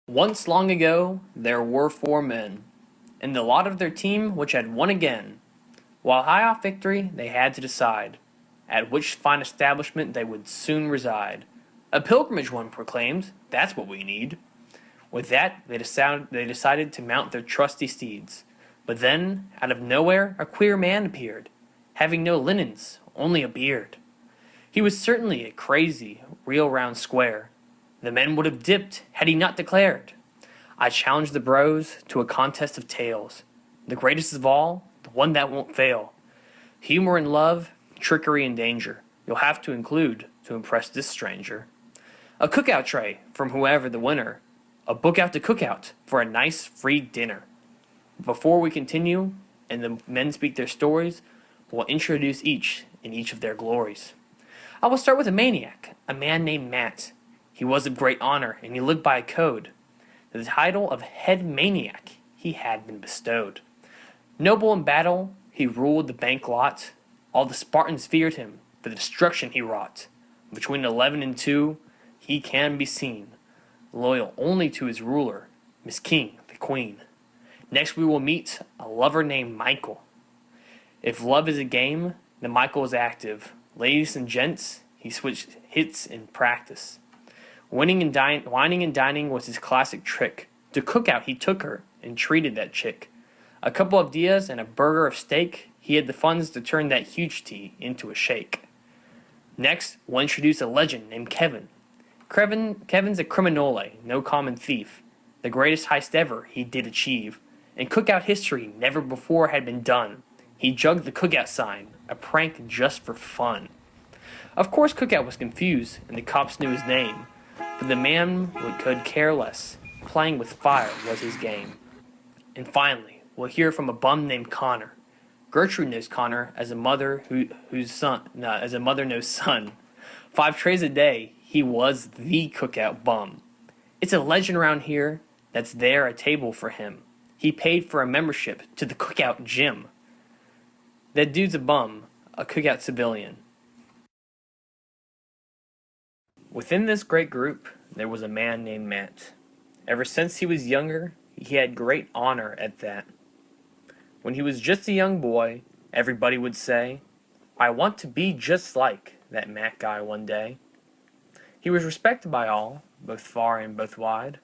Once long ago, there were four men, in the lot of their team which had won again. While high off victory, they had to decide at which fine establishment they would soon reside. A pilgrimage, one proclaimed, that's what we need. With that, they decided to mount their trusty steeds. But then, out of nowhere, a queer man appeared, having no linens, only a beard. He was certainly a crazy, real round square. The men would have dipped had he not declared, I challenge the bros to a contest of tales. The greatest of all, the one that won't fail. Humor and love, trickery and danger. You'll have to include to impress this stranger. A cookout tray from whoever the winner. A book out to cookout for a nice free dinner. Before we continue and the men speak their stories, we'll introduce each in each of their glories. I will start with a maniac, a man named Matt. He was of great honor and he lived by a code. The title of head maniac he had been bestowed. Noble in battle, he ruled the bank lot. All the Spartans feared him for the destruction he wrought. Between 11 and 2, he can be seen, loyal only to his ruler, Miss King, the Queen. Next we will meet a lover named Michael. If love is a game, then Michael is active. Ladies and gents, he switched hits in practice. Wining and dining was his classic trick. To Cookout he took her and treated that chick. A couple of dias and a burger of steak, he had the funds to turn that huge tea into a shake. Next, we'll introduce a legend named Kevin. Kevin's a criminole, no common thief. The greatest heist ever he did achieve. In Cookout history never before had been done. He jugged the Cookout sign, a prank just for fun. Of course Cookout was confused, and the cops knew his name. But the man could care less. Playing with fire was his game. And finally, we'll hear from a bum named Connor. Gertrude knows Connor as a mother as a mother knows son. 5 trays a day, he was the Cookout bum. It's a legend around here that's there a table for him. He paid for a membership to the Cookout gym. That dude's a bum, a Cookout civilian. Within this great group, there was a man named Matt. Ever since he was younger, he had great honor at that. When he was just a young boy, everybody would say, I want to be just like that Matt guy one day. He was respected by all, both far and both wide.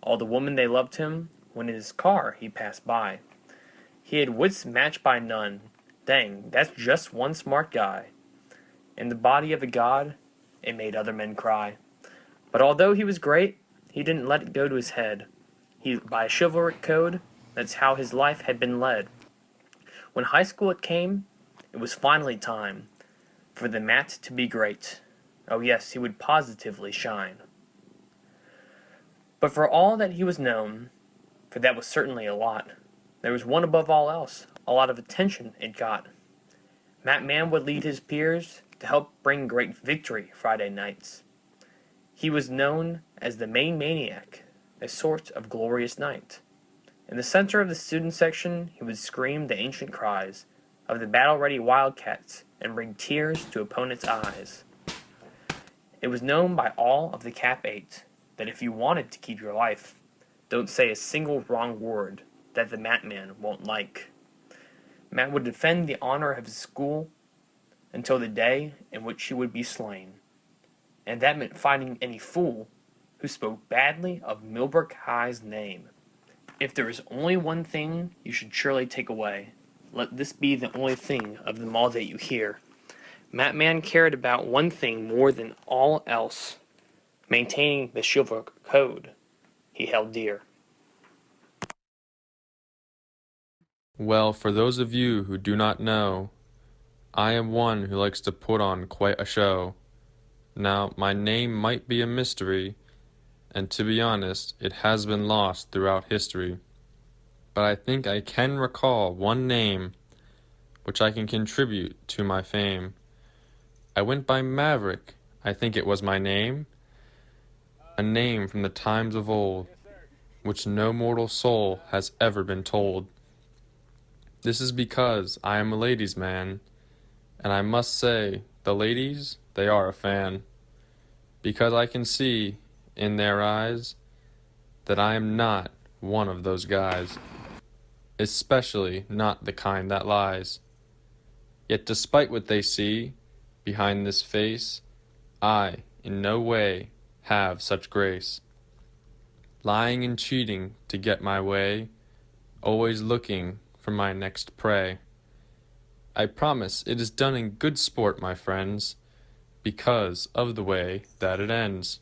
All the women they loved him when in his car he passed by. He had wits matched by none. Dang, that's just one smart guy. In the body of a god, it made other men cry. But although he was great, he didn't let it go to his head. By a chivalric code, that's how his life had been led. When high school it came, it was finally time for the Matt to be great. Oh yes, he would positively shine. But for all that he was known, for that was certainly a lot, there was one above all else, a lot of attention it got. Matt Man would lead his peers to help bring great victory Friday nights. He was known as the main maniac, a sort of glorious knight. In the center of the student section, he would scream the ancient cries of the battle-ready wildcats and bring tears to opponents' eyes. It was known by all of the Cap 8 that if you wanted to keep your life, don't say a single wrong word that the Matt Man won't like. Matt would defend the honor of his school until the day in which he would be slain. And that meant fighting any fool who spoke badly of Millbrook High's name. If there is only one thing you should surely take away, let this be the only thing of them all that you hear. Matt Man cared about one thing more than all else, maintaining the chivalric code he held dear. Well, for those of you who do not know, I am one who likes to put on quite a show. Now, my name might be a mystery, and to be honest, it has been lost throughout history. But I think I can recall one name which I can contribute to my fame. I went by Maverick, I think it was my name, a name from the times of old, which no mortal soul has ever been told. This is because I am a ladies' man, and I must say, the ladies, they are a fan, because I can see, in their eyes, that I am not one of those guys, especially not the kind that lies. Yet despite what they see behind this face, I in no way have such grace. Lying and cheating to get my way, always looking for my next prey. I promise it is done in good sport, my friends, because of the way that it ends,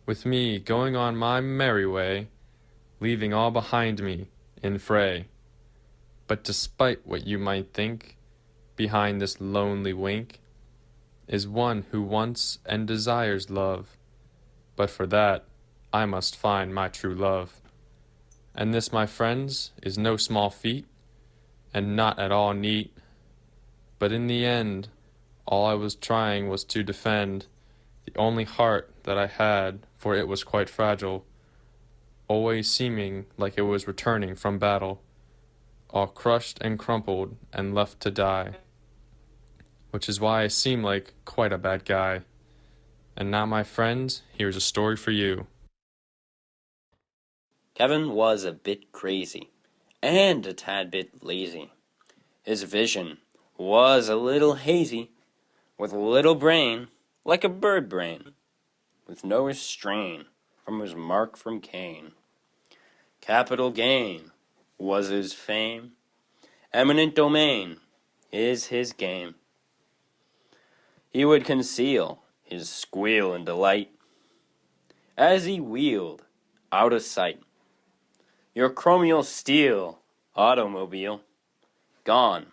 with me going on my merry way, leaving all behind me in fray. But despite what you might think, behind this lonely wink is one who wants and desires love. But for that, I must find my true love. And this, my friends, is no small feat, and not at all neat. But in the end, all I was trying was to defend the only heart that I had, for it was quite fragile, always seeming like it was returning from battle, all crushed and crumpled and left to die, which is why I seem like quite a bad guy. And now, my friends, here's a story for you. Kevin was a bit crazy, and a tad bit lazy. His vision was a little hazy, with a little brain, like a bird brain, with no restraint from his mark from Cain. Capital gain was his fame, eminent domain is his game. He would conceal his squeal and delight as he wheeled out of sight. Your chromial steel automobile, gone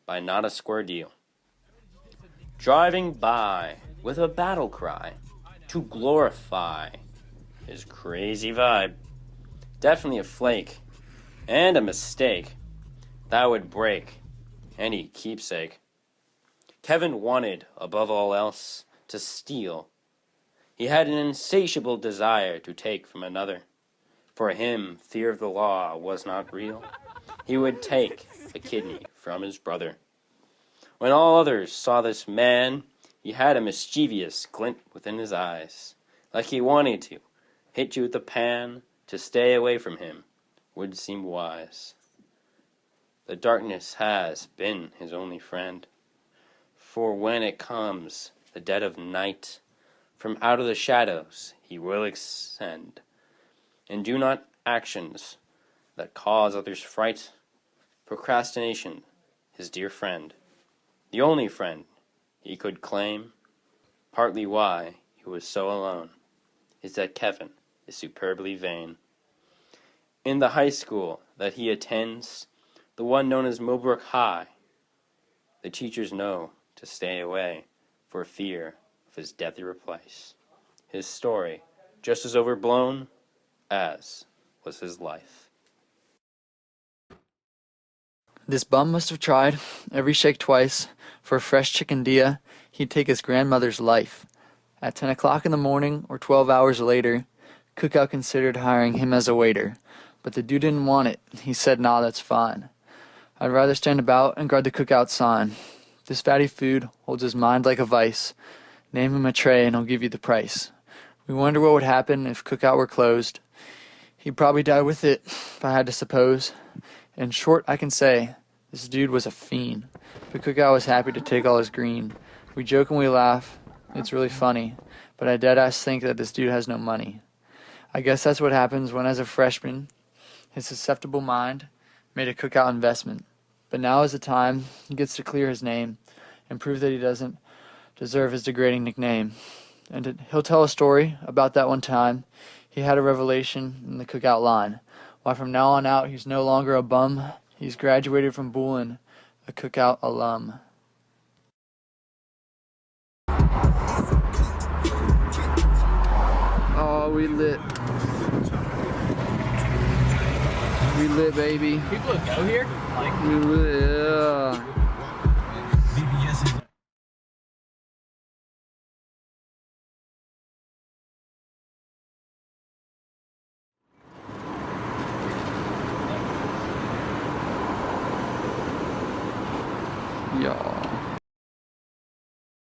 by not a square deal. Driving by with a battle cry to glorify his crazy vibe. Definitely a flake and a mistake that would break any keepsake. Kevin wanted, above all else, to steal. He had an insatiable desire to take from another. For him, fear of the law was not real. He would take a kidney from his brother. When all others saw this man, he had a mischievous glint within his eyes, like he wanted to hit you with the pan. To stay away from him would seem wise. The darkness has been his only friend, for when it comes the dead of night, from out of the shadows he will ascend, and do not actions that cause others fright. Procrastination, his dear friend, the only friend he could claim. Partly why he was so alone is that Kevin is superbly vain. In the high school that he attends, the one known as Millbrook High, the teachers know to stay away for fear of his deadly replies. His story just as overblown as was his life. This bum must have tried every shake twice. For a fresh chickendilla, he'd take his grandmother's life. At 10 o'clock in the morning, or 12 hours later, Cookout considered hiring him as a waiter. But the dude didn't want it. He said, "Nah, that's fine. I'd rather stand about and guard the Cookout sign. This fatty food holds his mind like a vice. Name him a tray and he'll give you the price." We wonder what would happen if Cookout were closed. He'd probably die with it, if I had to suppose. In short, I can say, this dude was a fiend. But Cookout was happy to take all his green. We joke and we laugh. It's really funny. But I deadass think that this dude has no money. I guess that's what happens when, as a freshman, his susceptible mind made a Cookout investment. But now is the time he gets to clear his name and prove that he doesn't deserve his degrading nickname. And he'll tell a story about that one time he had a revelation in the Cookout line. Why from now on out he's no longer a bum. He's graduated from Boolin, a Cookout alum. Oh, we lit. We lit, baby. People that go here, like, We lit, yeah. Y'all.